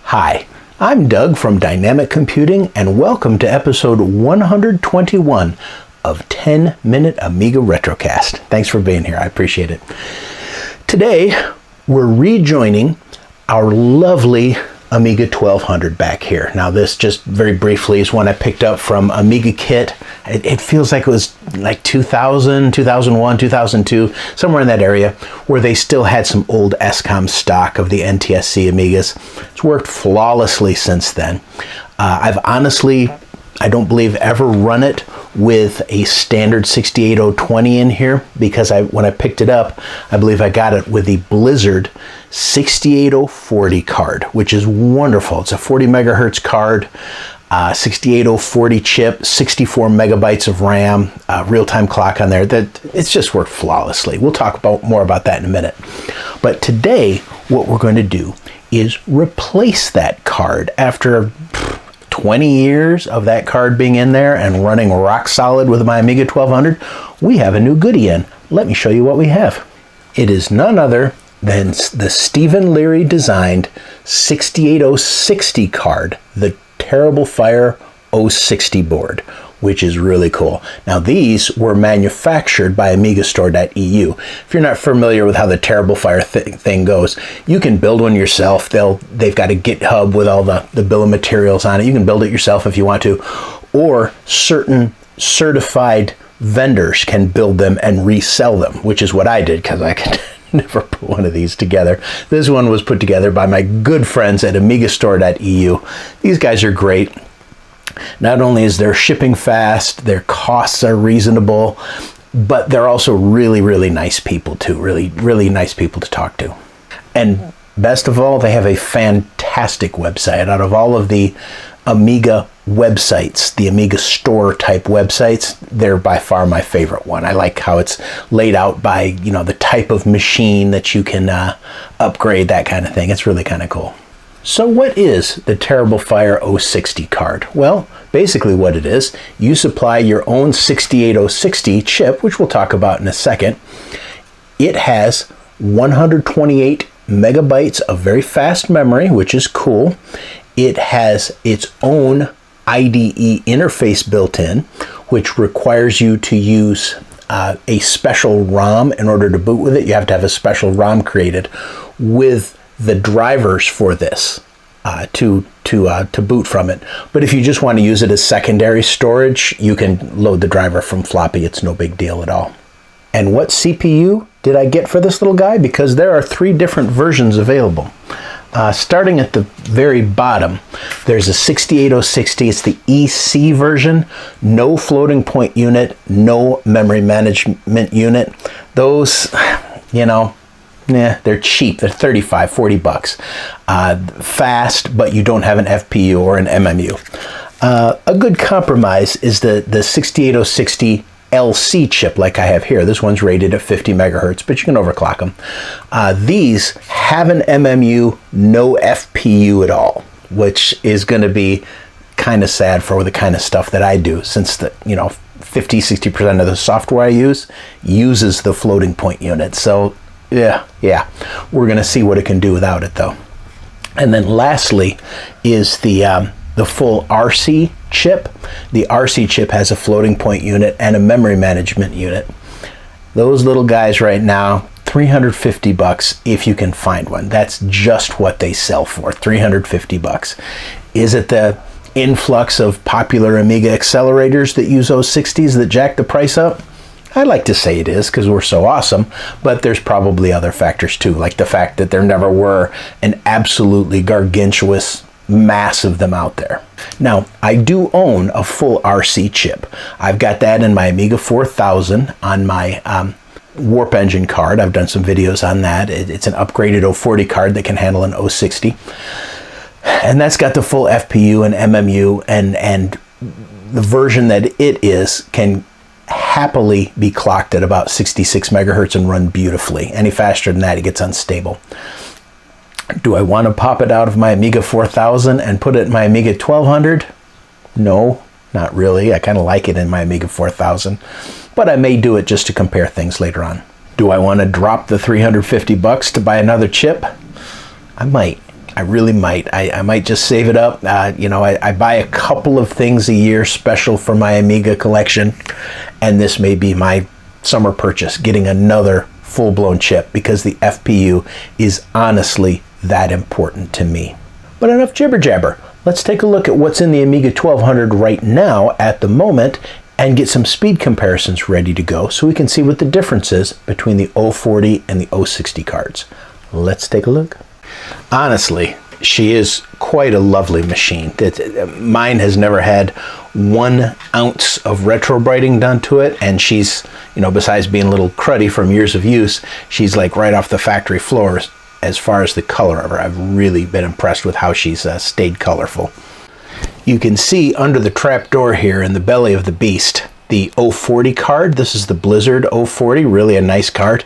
Hi, I'm Doug from Dynamic Computing, and welcome to episode 121 of 10-Minute Amiga Retrocast. Thanks for being here. I appreciate it. Today, we're rejoining our lovely Amiga 1200 back here. Now, this just very briefly is one I picked up from Amiga Kit. It feels like it was like 2000, 2001, 2002, somewhere in that area, where they still had some old SCOM stock of the NTSC Amigas. It's worked flawlessly since then. I've honestly, I don't believe, ever run it with a standard 68020 in here, because when I picked it up, I believe I got it with the Blizzard 68040 card, which is wonderful. It's a 40 megahertz card, 68040 chip, 64 megabytes of RAM, real-time clock on there. It's just worked flawlessly. We'll talk more about that in a minute. But today, what we're going to do is replace that card. After 20 years of that card being in there and running rock solid with my Amiga 1200, we have a new goodie in. Let me show you what we have. It is none other than the Stephen Leary designed 68060 card, the TerribleFire 060 board, which is really cool. Now, these were manufactured by Amigastore.eu. If you're not familiar with how the TerribleFire thing goes, you can build one yourself. They've got a GitHub with all the bill of materials on it. You can build it yourself if you want to, or certain certified vendors can build them and resell them, which is what I did, because I could never put one of these together. This one was put together by my good friends at Amigastore.eu. These guys are great. Not only is their shipping fast, their costs are reasonable, but they're also really, really nice people too. Really, really nice people to talk to. And best of all, they have a fantastic website. Out of all of the Amiga websites, the Amiga store type websites, they're by far my favorite one. I like how it's laid out by, the type of machine that you can upgrade, that kind of thing. It's really kind of cool. So what is the TerribleFire 060 card? Well, basically what it is, you supply your own 68060 chip, which we'll talk about in a second. It has 128 megabytes of very fast memory, which is cool. It has its own IDE interface built in, which requires you to use a special ROM in order to boot with it. You have to have a special ROM created with the drivers for this to boot from it. But if you just want to use it as secondary storage, you can load the driver from floppy. It's no big deal at all. And what CPU did I get for this little guy? Because there are 3 different versions available. Starting at the very bottom, there's a 68060. It's the EC version. No floating point unit, no memory management unit. Those, they're cheap. They're $35-40. Fast, but you don't have an FPU or an MMU. A good compromise is the 68060 LC chip like I have here. This one's rated at 50 megahertz, but you can overclock them. These have an MMU, no FPU at all, which is going to be kind of sad for the kind of stuff that I do, since 50-60% of the software I use uses the floating point unit. So yeah, we're going to see what it can do without it, though. And then lastly is the full RC chip. The RC chip has a floating point unit and a memory management unit. Those little guys right now, $350 if you can find one. That's just what they sell for, $350. Is it the influx of popular Amiga accelerators that use 060s that jack the price up? I'd like to say it is, because we're so awesome, but there's probably other factors too, like the fact that there never were an absolutely gargantuous mass of them out there. Now, I do own a full RC chip. I've got that in my Amiga 4000 on my Warp Engine card. I've done some videos on that. It's an upgraded 040 card that can handle an 060. And that's got the full FPU and MMU, and the version that it is can happily be clocked at about 66 megahertz and run beautifully. Any faster than that, it gets unstable. Do I want to pop it out of my Amiga 4000 and put it in my Amiga 1200? No, not really. I kind of like it in my Amiga 4000, but I may do it just to compare things later on. Do I want to drop the $350 to buy another chip? I might. I really might. I might just save it up. You know, I buy a couple of things a year special for my Amiga collection, and this may be my summer purchase, getting another full-blown chip, because the FPU is honestly that important to me. But enough jibber jabber. Let's take a look at what's in the Amiga 1200 right now at the moment and get some speed comparisons ready to go so we can see what the difference is between the 040 and the 060 cards. Let's take a look. Honestly, she is quite a lovely machine. Mine has never had 1 ounce of retro brighting done to it, and she's, you know, besides being a little cruddy from years of use, she's like right off the factory floor as far as the color of her. I've really been impressed with how she's stayed colorful. You can see under the trap door here in the belly of the beast, the 040 card. This is the Blizzard 040, really a nice card.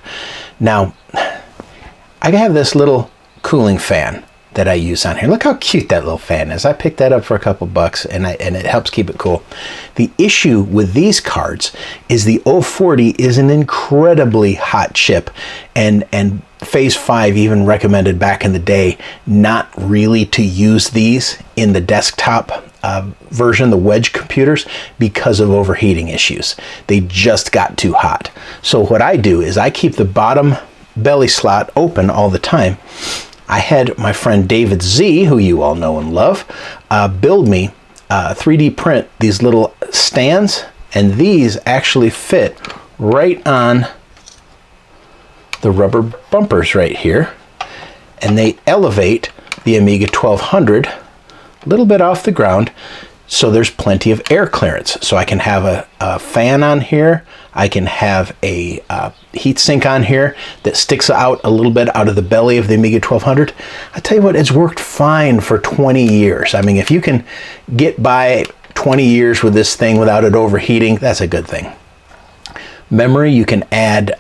Now, I have this little cooling fan that I use on here. Look how cute that little fan is. I picked that up for a couple bucks, and it helps keep it cool. The issue with these cards is the 040 is an incredibly hot chip, and Phase 5 even recommended back in the day not really to use these in the desktop version, the wedge computers, because of overheating issues. They just got too hot. So what I do is I keep the bottom belly slot open all the time. I had my friend David Z, who you all know and love, build me 3D print these little stands, and these actually fit right on the rubber bumpers right here, and they elevate the Amiga 1200 a little bit off the ground, so there's plenty of air clearance. So I can have a fan on here, I can have a heat sink on here that sticks out a little bit out of the belly of the Amiga 1200. I tell you what, it's worked fine for 20 years. I mean, if you can get by 20 years with this thing without it overheating, that's a good thing. Memory, you can add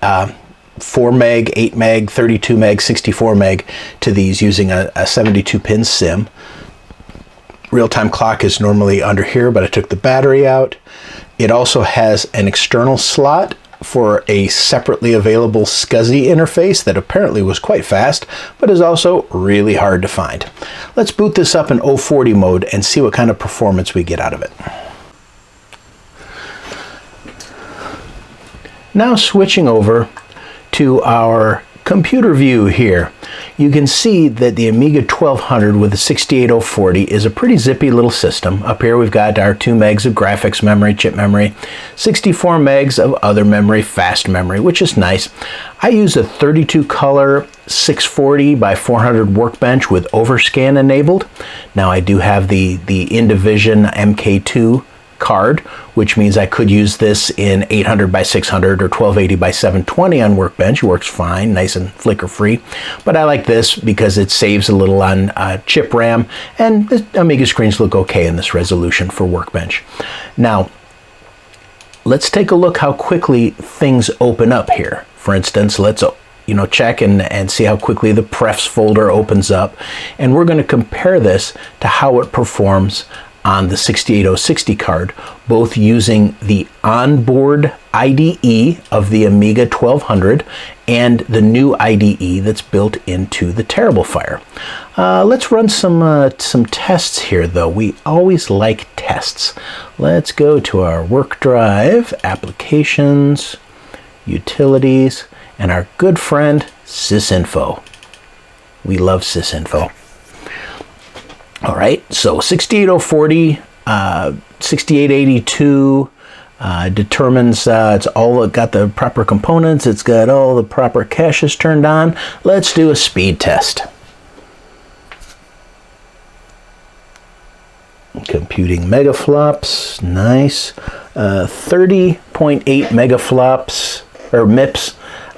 4 meg, 8 meg, 32 meg, 64 meg to these using a 72-pin SIM. Real-time clock is normally under here, but I took the battery out. It also has an external slot for a separately available SCSI interface that apparently was quite fast, but is also really hard to find. Let's boot this up in 040 mode and see what kind of performance we get out of it. Now switching over to our computer view here, you can see that the Amiga 1200 with the 68040 is a pretty zippy little system. Up here we've got our 2 megs of graphics memory, chip memory, 64 megs of other memory, fast memory, which is nice. I use a 32 color 640 by 400 workbench with overscan enabled. Now I do have the Indivision MK2 card, which means I could use this in 800 by 600 or 1280 by 720 on Workbench. It works fine, nice and flicker free. But I like this because it saves a little on chip RAM, and the Amiga screens look okay in this resolution for Workbench. Now, let's take a look how quickly things open up here. For instance, let's check and see how quickly the prefs folder opens up, and we're going to compare this to how it performs on the 68060 card, both using the onboard IDE of the Amiga 1200 and the new IDE that's built into the TerribleFire. Let's run some tests here, though. We always like tests. Let's go to our work drive, applications, utilities, and our good friend Sysinfo. We love Sysinfo. All right, so 68040, 6882 determines it's all got the proper components, it's got all the proper caches turned on. Let's do a speed test. Computing megaflops, nice. 30.8 megaflops, or MIPS,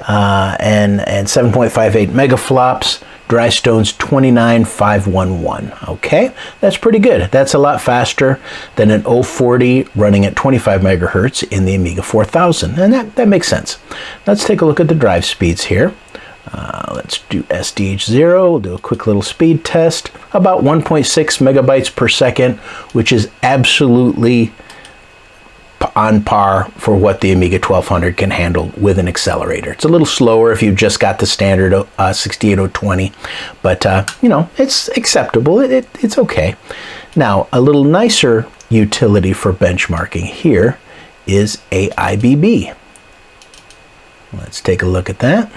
and 7.58 megaflops. Dry Stones 29511. Okay, that's pretty good. That's a lot faster than an 040 running at 25 megahertz in the Amiga 4000, and that makes sense. Let's take a look at the drive speeds here. Let's do SDH0. We'll do a quick little speed test. About 1.6 megabytes per second, which is absolutely on par for what the Amiga 1200 can handle with an accelerator. It's a little slower if you've just got the standard 68020, but you know, it's acceptable. It's okay. Now, a little nicer utility for benchmarking here is AIBB. Let's take a look at that.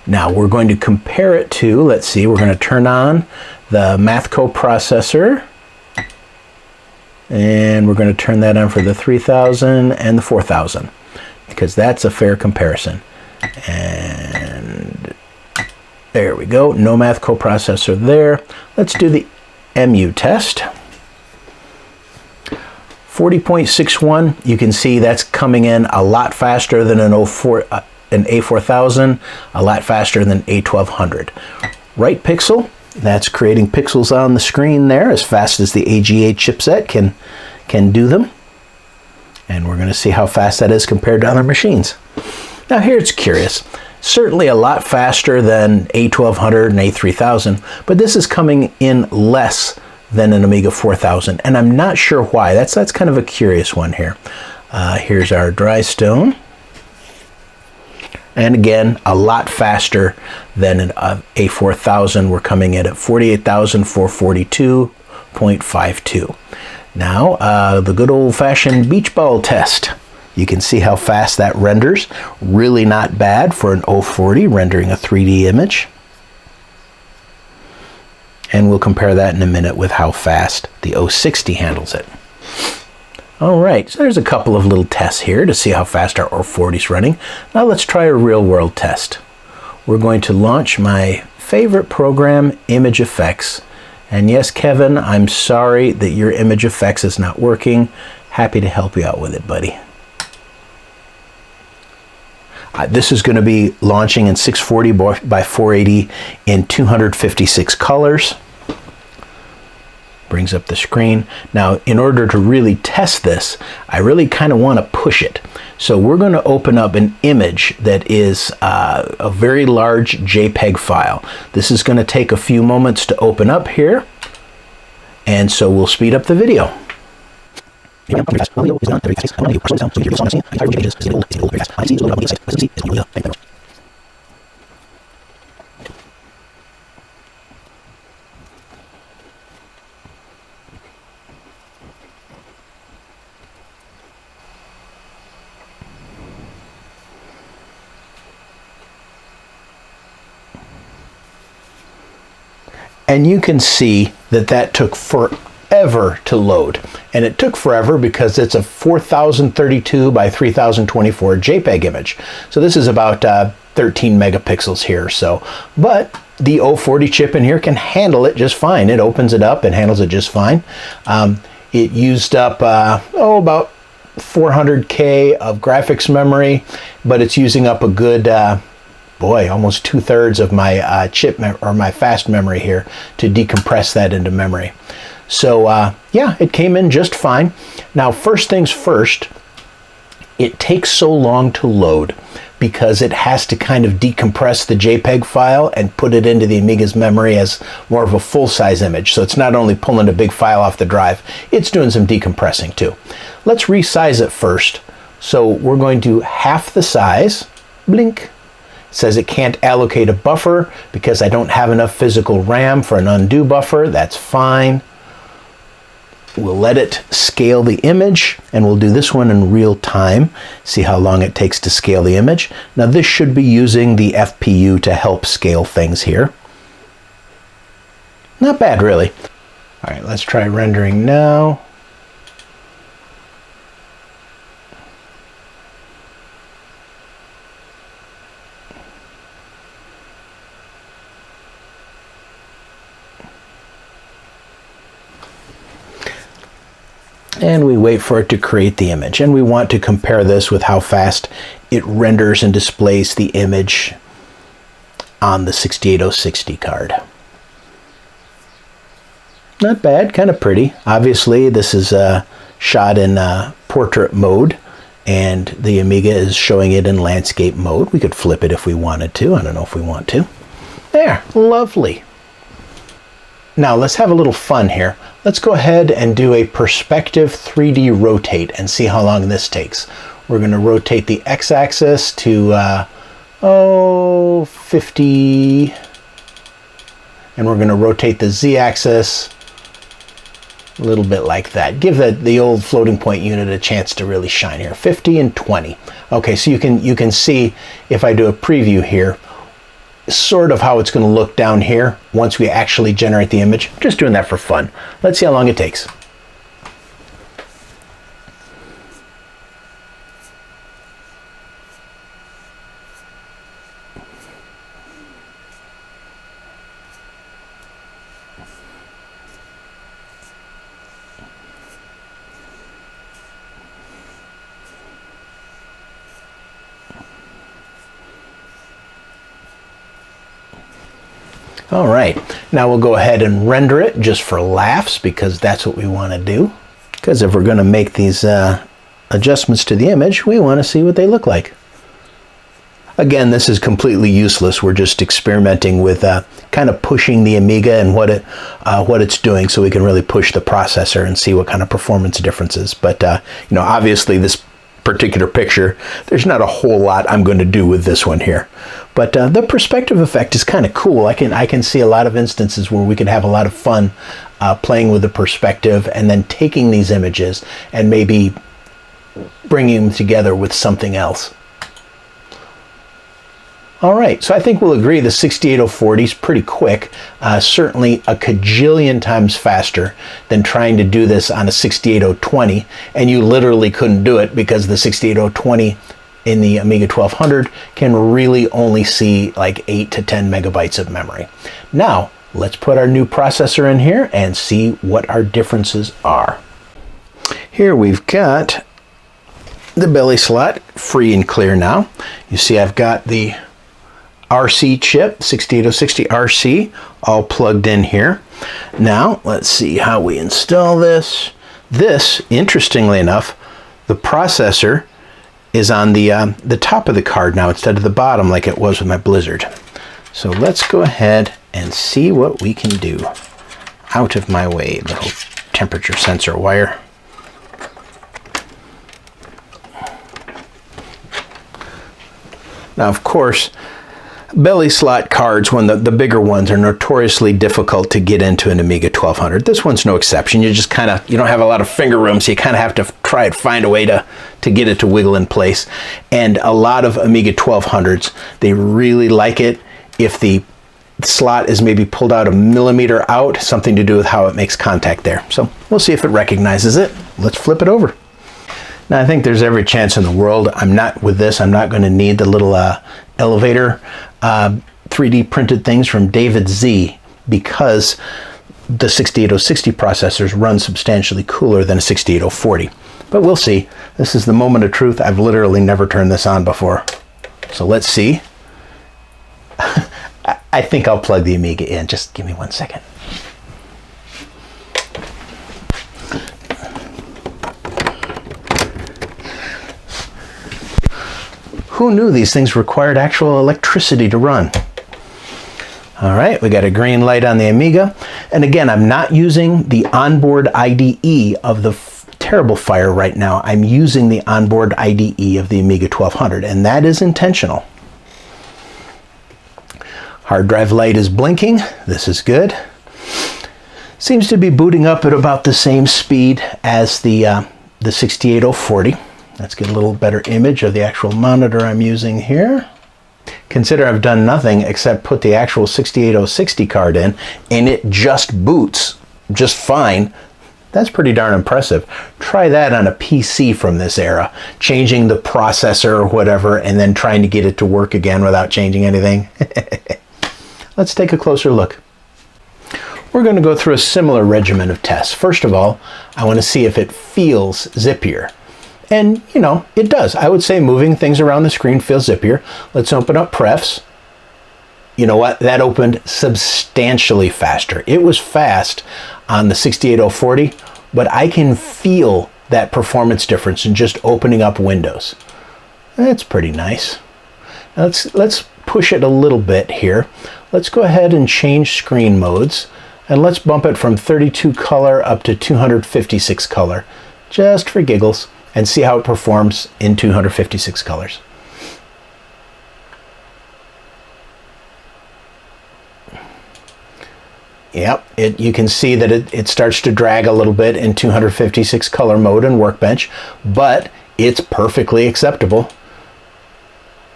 Now we're going to compare it to, let's see, we're going to turn on the math coprocessor, and we're going to turn that on for the 3000 and the 4000, because that's a fair comparison. And there we go, no math coprocessor there. Let's do the MU test. 40.61, you can see that's coming in a lot faster than an A4000, a lot faster than A1200. Right pixel, that's creating pixels on the screen there as fast as the AGA chipset can do them. And we're going to see how fast that is compared to other machines. Now here it's curious. Certainly a lot faster than A1200 and A3000, but this is coming in less than an Amiga 4000, and I'm not sure why. That's kind of a curious one here. Here's our dry stone. And again, a lot faster than an A4000. We're coming in at 48,442.52. Now, the good old-fashioned beach ball test. You can see how fast that renders. Really not bad for an 040 rendering a 3D image. And we'll compare that in a minute with how fast the 060 handles it. All right, so there's a couple of little tests here to see how fast our 040 is running. Now let's try a real-world test. We're going to launch my favorite program, ImageFX. And yes, Kevin, I'm sorry that your ImageFX is not working. Happy to help you out with it, buddy. This is going to be launching in 640 by 480 in 256 colors. Brings up the screen. Now, in order to really test this, I really kind of want to push it. So we're going to open up an image that is a very large JPEG file. This is going to take a few moments to open up here, and so we'll speed up the video. And you can see that that took forever to load. And it took forever because it's a 4032 by 3024 JPEG image. So this is about 13 megapixels here or so. But the 040 chip in here can handle it just fine. It opens it up and handles it just fine. It used up, about 400K of graphics memory, but it's using up a good, almost 2/3 of my my fast memory here to decompress that into memory. So yeah, it came in just fine. Now, first things first, it takes so long to load because it has to kind of decompress the JPEG file and put it into the Amiga's memory as more of a full-size image. So it's not only pulling a big file off the drive, it's doing some decompressing too. Let's resize it first. So we're going to half the size, blink. Says it can't allocate a buffer because I don't have enough physical RAM for an undo buffer. That's fine. We'll let it scale the image, and we'll do this one in real time. See how long it takes to scale the image. Now this should be using the FPU to help scale things here. Not bad, really. All right, let's try rendering now. And we wait for it to create the image. And we want to compare this with how fast it renders and displays the image on the 68060 card. Not bad, kind of pretty. Obviously, this is shot in portrait mode, and the Amiga is showing it in landscape mode. We could flip it if we wanted to. I don't know if we want to. There, lovely. Now let's have a little fun here. Let's go ahead and do a perspective 3D rotate and see how long this takes. We're going to rotate the x-axis to 50, and we're going to rotate the z-axis a little bit like that. Give the old floating point unit a chance to really shine here. 50 and 20. Okay, so you can see if I do a preview here, sort of how it's going to look down here once we actually generate the image. I'm just doing that for fun. Let's see how long it takes. All right, now we'll go ahead and render it just for laughs, because that's what we want to do. Because if we're going to make these adjustments to the image, we want to see what they look like. Again, this is completely useless. We're just experimenting with kind of pushing the Amiga and what it's doing, so we can really push the processor and see what kind of performance differences. But you know, obviously this particular picture, there's not a whole lot I'm going to do with this one here. But the perspective effect is kind of cool. I can see a lot of instances where we could have a lot of fun playing with the perspective and then taking these images and maybe bringing them together with something else. All right, so I think we'll agree the 68040 is pretty quick, certainly a cajillion times faster than trying to do this on a 68020, and you literally couldn't do it because the 68020 in the Amiga 1200 can really only see like 8 to 10 megabytes of memory. Now, let's put our new processor in here and see what our differences are. Here we've got the belly slot free and clear now. You see I've got the RC chip, 68060 RC, all plugged in here. Now, let's see how we install this. This, interestingly enough, the processor is on the top of the card now instead of the bottom like it was with my Blizzard. So let's go ahead and see what we can do. Out of my way, little temperature sensor wire. Now, of course, belly slot cards, when the bigger ones, are notoriously difficult to get into an Amiga 1200. This one's no exception. You just kind of, you don't have a lot of finger room, so you kind of have to try to find a way to get it to wiggle in place. And a lot of Amiga 1200s, they really like it if the slot is maybe pulled out a millimeter out, something to do with how it makes contact there. So we'll see if it recognizes it. Let's flip it over. Now, I think there's every chance in the world I'm not going to need the little elevator 3D printed things from David Z, because the 68060 processors run substantially cooler than a 68040. But we'll see. This is the moment of truth. I've literally never turned this on before. So let's see. I think I'll plug the Amiga in. Just give me 1 second. Who knew these things required actual electricity to run? All right, we got a green light on the Amiga. And again, I'm not using the onboard IDE of the TerribleFire right now. I'm using the onboard IDE of the Amiga 1200, and that is intentional. Hard drive light is blinking. This is good. Seems to be booting up at about the same speed as the 68040. Let's get a little better image of the actual monitor I'm using here. Consider I've done nothing except put the actual 68060 card in, and it just boots just fine. That's pretty darn impressive. Try that on a PC from this era, changing the processor or whatever, and then trying to get it to work again without changing anything. Let's take a closer look. We're going to go through a similar regimen of tests. First of all, I want to see if it feels zippier. And, you know, it does. I would say moving things around the screen feels zippier. Let's open up Prefs. You know what? That opened substantially faster. It was fast on the 68040, but I can feel that performance difference in just opening up windows. That's pretty nice. Now let's push it a little bit here. Let's go ahead and change screen modes. And let's bump it from 32 color up to 256 color, just for giggles, and see how it performs in 256 colors. Yep, you can see that it starts to drag a little bit in 256 color mode in Workbench, but it's perfectly acceptable.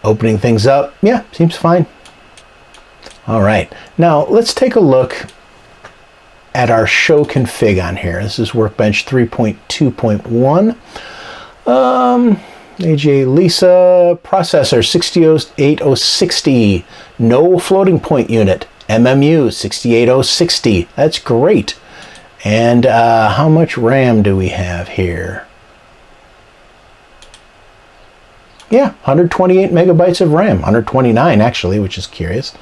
Opening things up, yeah, seems fine. All right, now let's take a look at our show config on here. This is Workbench 3.2.1. AJ Lisa, processor 68060, no floating point unit. MMU 68060, that's great. And how much RAM do we have here? Yeah, 128 megabytes of RAM, 129 actually, which is curious.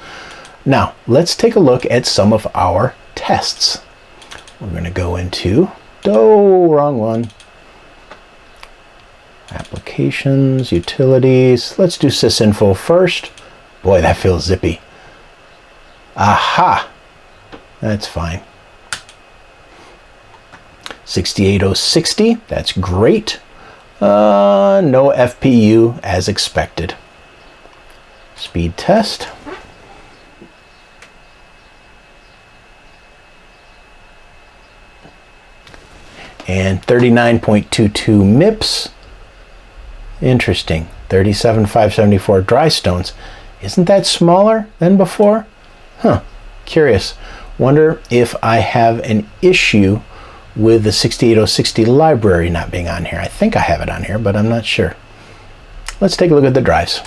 Now, let's take a look at some of our tests. We're going to go into, wrong one. Applications, utilities. Let's do Sysinfo first. Boy, that feels zippy. Aha! That's fine. 68060, that's great. No FPU as expected. Speed test. And 39.22 MIPS. Interesting. 37,574 dry stones. Isn't that smaller than before? Huh, curious. Wonder if I have an issue with the 68060 library not being on here. I think I have it on here, but I'm not sure. Let's take a look at the drives.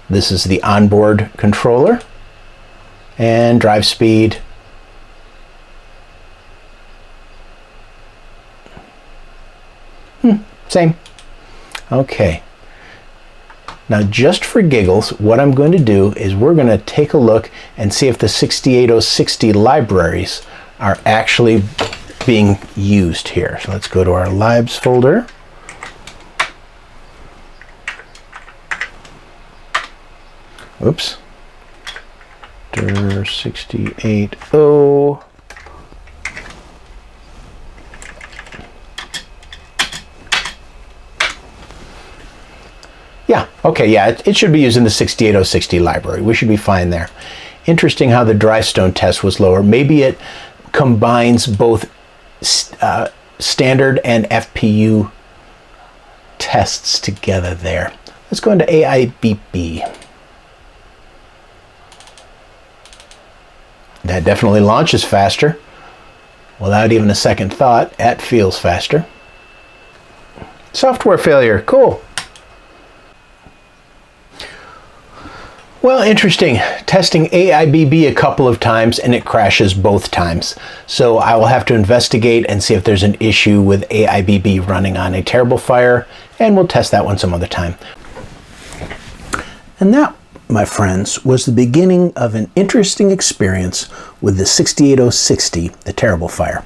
This is the onboard controller and drive speed. Same. Okay. Now, just for giggles, what I'm going to do is we're going to take a look and see if the 68060 libraries are actually being used here. So let's go to our libs folder. Oops. dir680. Yeah, okay, yeah, it should be using the 68060 library. We should be fine there. Interesting how the dry stone test was lower. Maybe it combines both standard and FPU tests together there. Let's go into AIBB. That definitely launches faster. Without even a second thought, that feels faster. Software failure, cool. Well, interesting. Testing AIBB a couple of times and it crashes both times. So I will have to investigate and see if there's an issue with AIBB running on a TerribleFire, and we'll test that one some other time. And that, my friends, was the beginning of an interesting experience with the 68060, the TerribleFire.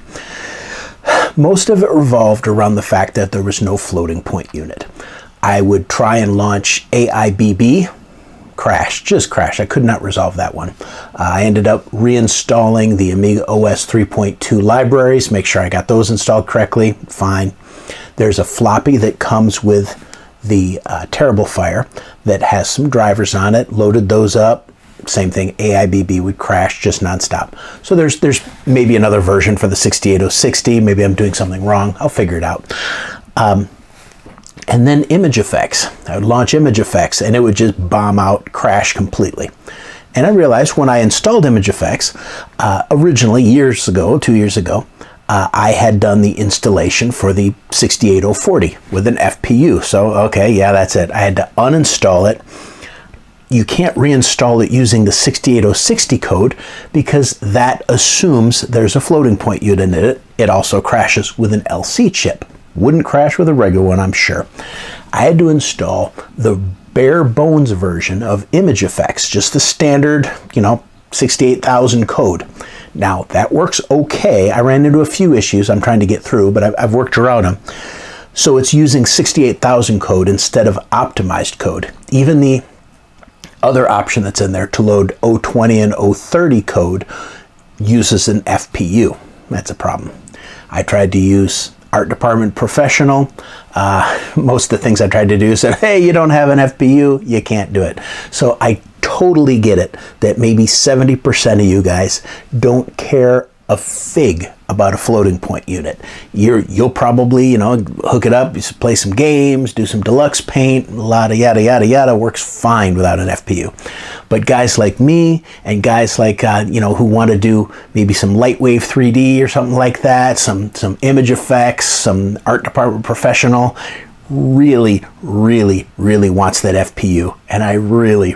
Most of it revolved around the fact that there was no floating point unit. I would try and launch AIBB, just crashed. I could not resolve that one. I ended up reinstalling the Amiga OS 3.2 libraries, make sure I got those installed correctly, fine. There's a floppy that comes with the TerribleFire that has some drivers on it, loaded those up, same thing, AIBB would crash just nonstop. So there's maybe another version for the 68060, maybe I'm doing something wrong, I'll figure it out. And then ImageFX. I would launch ImageFX and it would just bomb out, crash completely. And I realized when I installed ImageFX, originally 2 years ago, I had done the installation for the 68040 with an FPU. So, okay, yeah, that's it. I had to uninstall it. You can't reinstall it using the 68060 code because that assumes there's a floating point unit in it. It also crashes with an LC chip. Wouldn't crash with a regular one, I'm sure. I had to install the bare bones version of ImageFX, just the standard, 68,000 code. Now, that works okay. I ran into a few issues I'm trying to get through, but I've worked around them. So it's using 68,000 code instead of optimized code. Even the other option that's in there to load 020 and 030 code uses an FPU. That's a problem. I tried to use Art Department Professional. Most of the things I tried to do said, hey, you don't have an FPU, you can't do it. So I totally get it that maybe 70% of you guys don't care a fig about a floating point unit. You'll probably, hook it up, you play some games, do some deluxe paint, a lot of yada yada yada, works fine without an FPU. But guys like me and guys like who want to do maybe some Lightwave 3D or something like that, some ImageFX, some Art Department Professional, really wants that FPU, and I really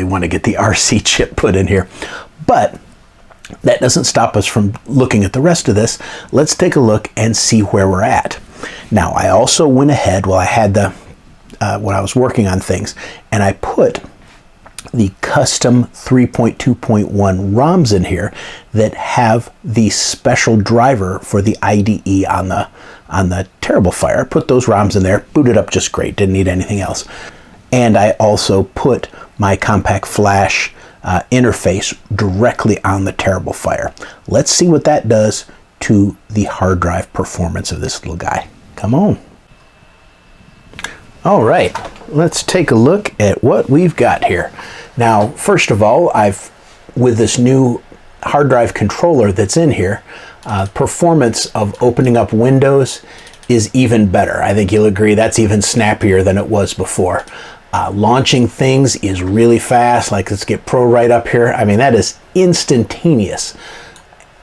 want to get the RC chip put in here. But that doesn't stop us from looking at the rest of this. Let's take a look and see where we're at. Now, I also went ahead while I had when I was working on things, and I put the custom 3.2.1 ROMs in here that have the special driver for the IDE on the TerribleFire. I put those ROMs in there, booted up just great, didn't need anything else. And I also put my compact flash interface directly on the TerribleFire. Let's see what that does to the hard drive performance of this little guy. Come on. All right, let's take a look at what we've got here. Now, first of all, with this new hard drive controller that's in here, performance of opening up Windows is even better. I think you'll agree that's even snappier than it was before. Launching things is really fast. Like, let's get Pro right up here. I mean, that is instantaneous.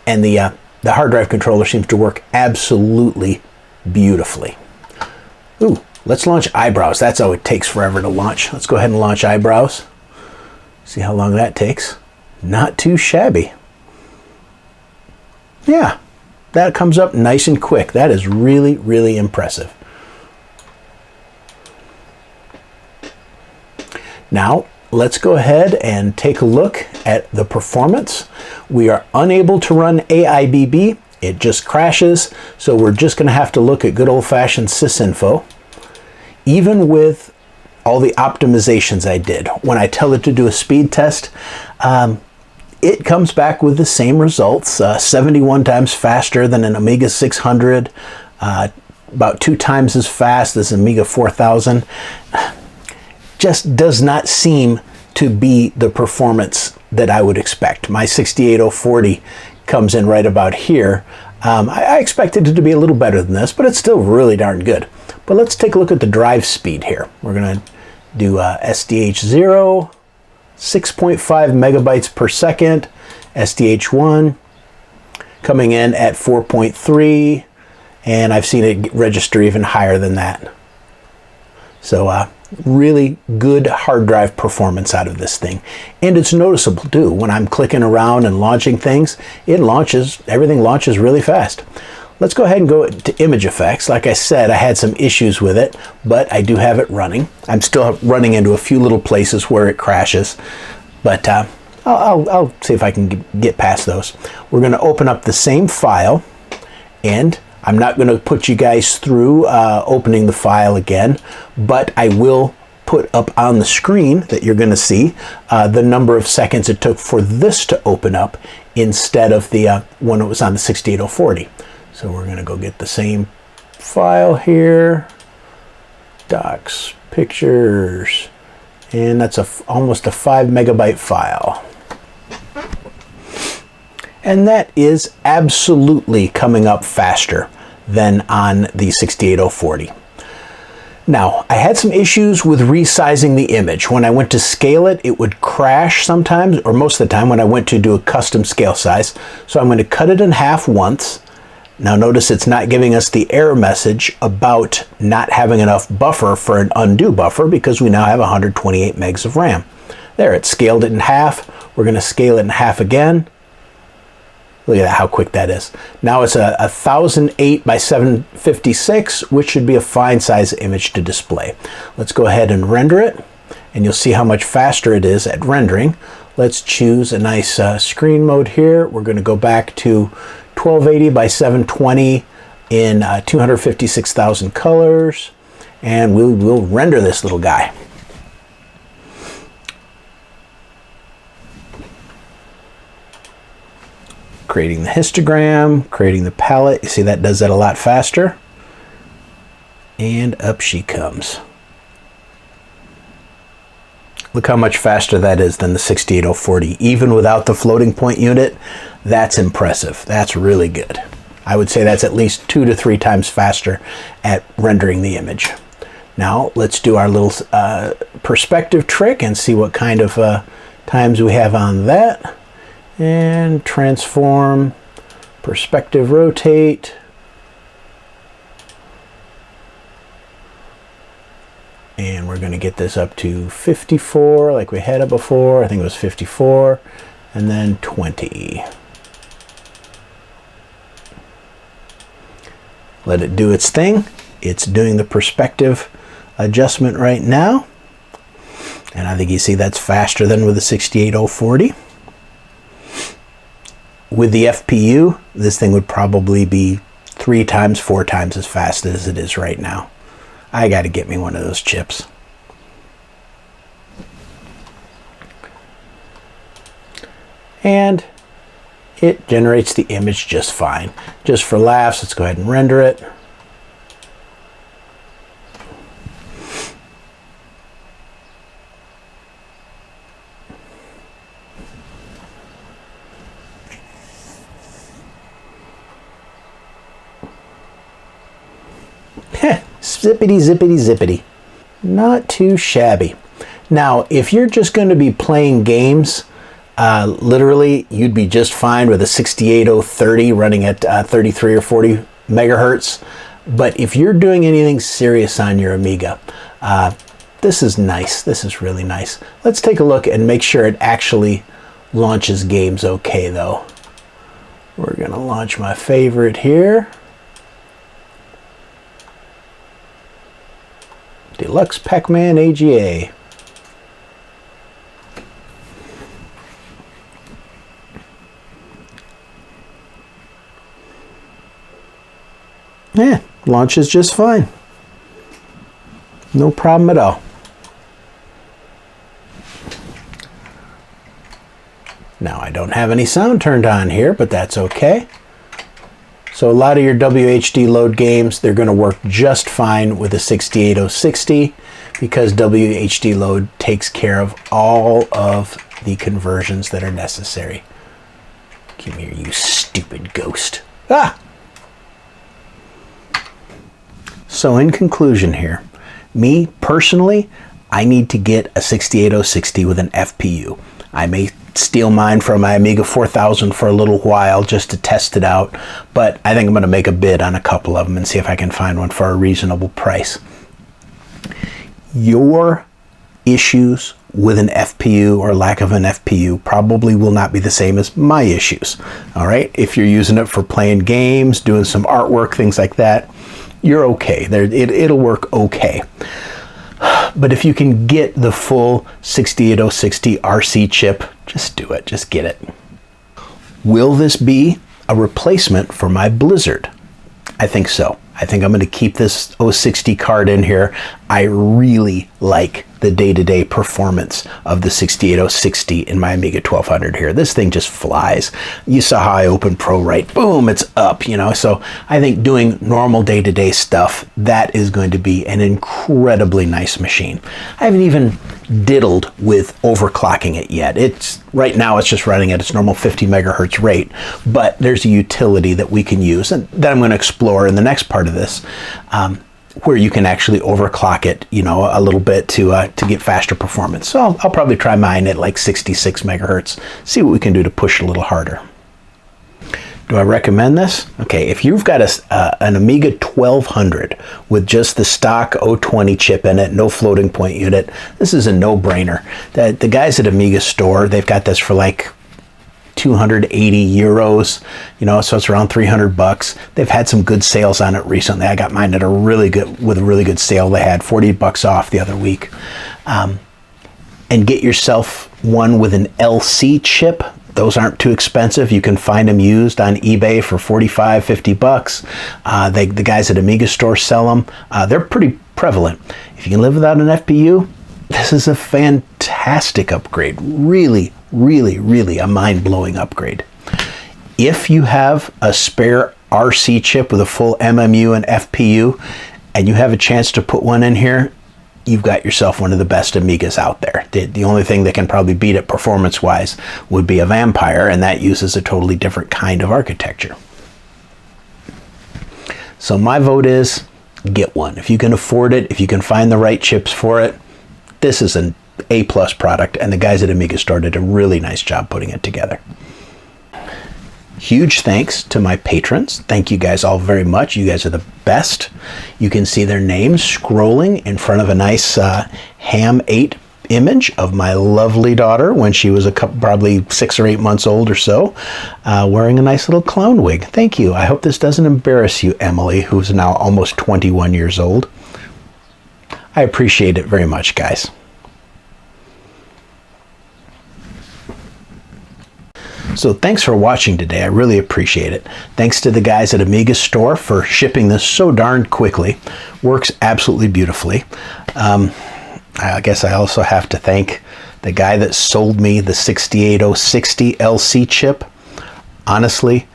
And the hard drive controller seems to work absolutely beautifully. Ooh, let's launch Eyebrows. That's how it takes forever to launch. Let's go ahead and launch Eyebrows. See how long that takes. Not too shabby. Yeah, that comes up nice and quick. That is really impressive. Now, let's go ahead and take a look at the performance. We are unable to run AIBB. It just crashes, so we're just going to have to look at good old-fashioned Sysinfo. Even with all the optimizations I did, when I tell it to do a speed test, it comes back with the same results, 71 times faster than an Amiga 600, about 2 times as fast as Amiga 4000. Just does not seem to be the performance that I would expect. My 68040 comes in right about here. I expected it to be a little better than this, but it's still really darn good. But let's take a look at the drive speed here. We're going to do SDH0, 6.5 megabytes per second, SDH1 coming in at 4.3, and I've seen it register even higher than that. So really good hard drive performance out of this thing. And it's noticeable too. When I'm clicking around and launching things, everything launches really fast. Let's go ahead and go to ImageFX. Like I said, I had some issues with it, but I do have it running. I'm still running into a few little places where it crashes, but I'll see if I can get past those. We're going to open up the same file, and I'm not going to put you guys through opening the file again, but I will put up on the screen that you're going to see the number of seconds it took for this to open up instead of the one that was on the 68040. So we're going to go get the same file here, docs, pictures, and that's almost a 5 megabyte file. And that is absolutely coming up faster than on the 68040. Now, I had some issues with resizing the image. When I went to scale it, it would crash sometimes, or most of the time when I went to do a custom scale size. So I'm going to cut it in half once. Now notice it's not giving us the error message about not having enough buffer for an undo buffer because we now have 128 megs of RAM. There, it scaled it in half. We're going to scale it in half again. Look at that, how quick that is. Now it's a 1008 by 756, which should be a fine size image to display. Let's go ahead and render it, and you'll see how much faster it is at rendering. Let's choose a nice screen mode here. We're going to go back to 1280 by 720 in 256,000 colors, and we'll render this little guy. creating the histogram, creating the palette. You see that does that a lot faster. And up she comes. Look how much faster that is than the 68040. Even without the floating point unit, that's impressive. That's really good. I would say that's at least 2 to 3 times faster at rendering the image. Now let's do our little perspective trick and see what kind of times we have on that. And transform, perspective rotate. And we're going to get this up to 54 like we had it before. I think it was 54 and then 20. Let it do its thing. It's doing the perspective adjustment right now. And I think you see that's faster than with the 68040. With the FPU, this thing would probably be 3 times, 4 times as fast as it is right now. I got to get me one of those chips. And it generates the image just fine. Just for laughs, let's go ahead and render it. Zippity, zippity, zippity. Not too shabby. Now, if you're just going to be playing games, literally, you'd be just fine with a 68030 running at 33 or 40 megahertz. But if you're doing anything serious on your Amiga, this is nice. This is really nice. Let's take a look and make sure it actually launches games okay, though. We're going to launch my favorite here. Deluxe Pac-Man AGA. Yeah, launches just fine. No problem at all. Now I don't have any sound turned on here, but that's okay. So a lot of your WHD load games, they're going to work just fine with a 68060 because WHD load takes care of all of the conversions that are necessary. Come here, you stupid ghost. Ah! So in conclusion here, me personally, I need to get a 68060 with an FPU. I may steal mine from my Amiga 4000 for a little while just to test it out, but I think I'm going to make a bid on a couple of them and see if I can find one for a reasonable price. Your issues with an FPU or lack of an FPU probably will not be the same as my issues. All right, if you're using it for playing games, doing some artwork, things like that, you're okay. It'll work okay. But if you can get the full 68060 RC chip, just do it. Just get it. Will this be a replacement for my Blizzard? I think so. I think I'm going to keep this 060 card in here. I really like the day-to-day performance of the 68060 in my Amiga 1200 here. This thing just flies. You saw how I opened ProWrite. Boom, it's up, you know. So I think doing normal day-to-day stuff, that is going to be an incredibly nice machine. I haven't even diddled with overclocking it yet. Right now it's just running at its normal 50 megahertz rate, but there's a utility that we can use and that I'm going to explore in the next part of this, where you can actually overclock it, you know, a little bit to get faster performance. So I'll probably try mine at like 66 megahertz, see what we can do to push a little harder. Do I recommend this? Okay, if you've got an Amiga 1200 with just the stock 020 chip in it, no floating point unit, this is a no-brainer. The guys at Amigastore, they've got this for like 280 euros, you know, so it's around 300 bucks. They've had some good sales on it recently. I got mine at a really good sale. They had 40 bucks off the other week. And get yourself one with an LC chip. Those aren't too expensive. You can find them used on eBay for 45, 50 bucks. The guys at Amigastore sell them. They're pretty prevalent. If you can live without an FPU, this is a fantastic upgrade. Really, really, really a mind-blowing upgrade. If you have a spare RC chip with a full MMU and FPU, and you have a chance to put one in here, you've got yourself one of the best Amigas out there. The only thing that can probably beat it performance-wise would be a Vampire, and that uses a totally different kind of architecture. So my vote is, get one. If you can afford it, if you can find the right chips for it, this is an A+ product, and the guys at Amigastore did a really nice job putting it together. Huge thanks to my patrons. Thank you guys all very much. You guys are the best. You can see their names scrolling in front of a nice Ham 8 image of my lovely daughter when she was probably 6 or 8 months old or so, wearing a nice little clown wig. Thank you. I hope this doesn't embarrass you, Emily, who's now almost 21 years old. I appreciate it very much, guys. So thanks for watching today. I really appreciate it. Thanks to the guys at Amigastore for shipping this so darn quickly. Works absolutely beautifully. I guess I also have to thank the guy that sold me the 68060 LC chip. Honestly,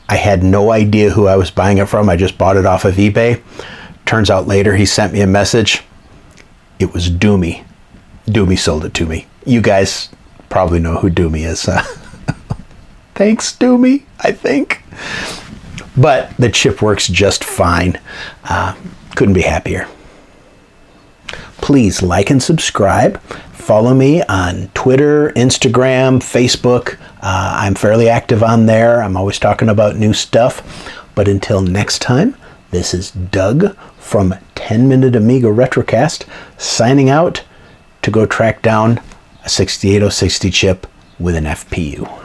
I had no idea who I was buying it from. I just bought it off of eBay. Turns out later he sent me a message. It was Doomy. Doomy sold it to me. You guys probably know who Doomy is. Thanks, Doomy, I think. But the chip works just fine. Couldn't be happier. Please like and subscribe. Follow me on Twitter, Instagram, Facebook. I'm fairly active on there. I'm always talking about new stuff. But until next time, this is Doug from 10-Minute Amiga Retrocast signing out to go track down a 68060 chip with an FPU.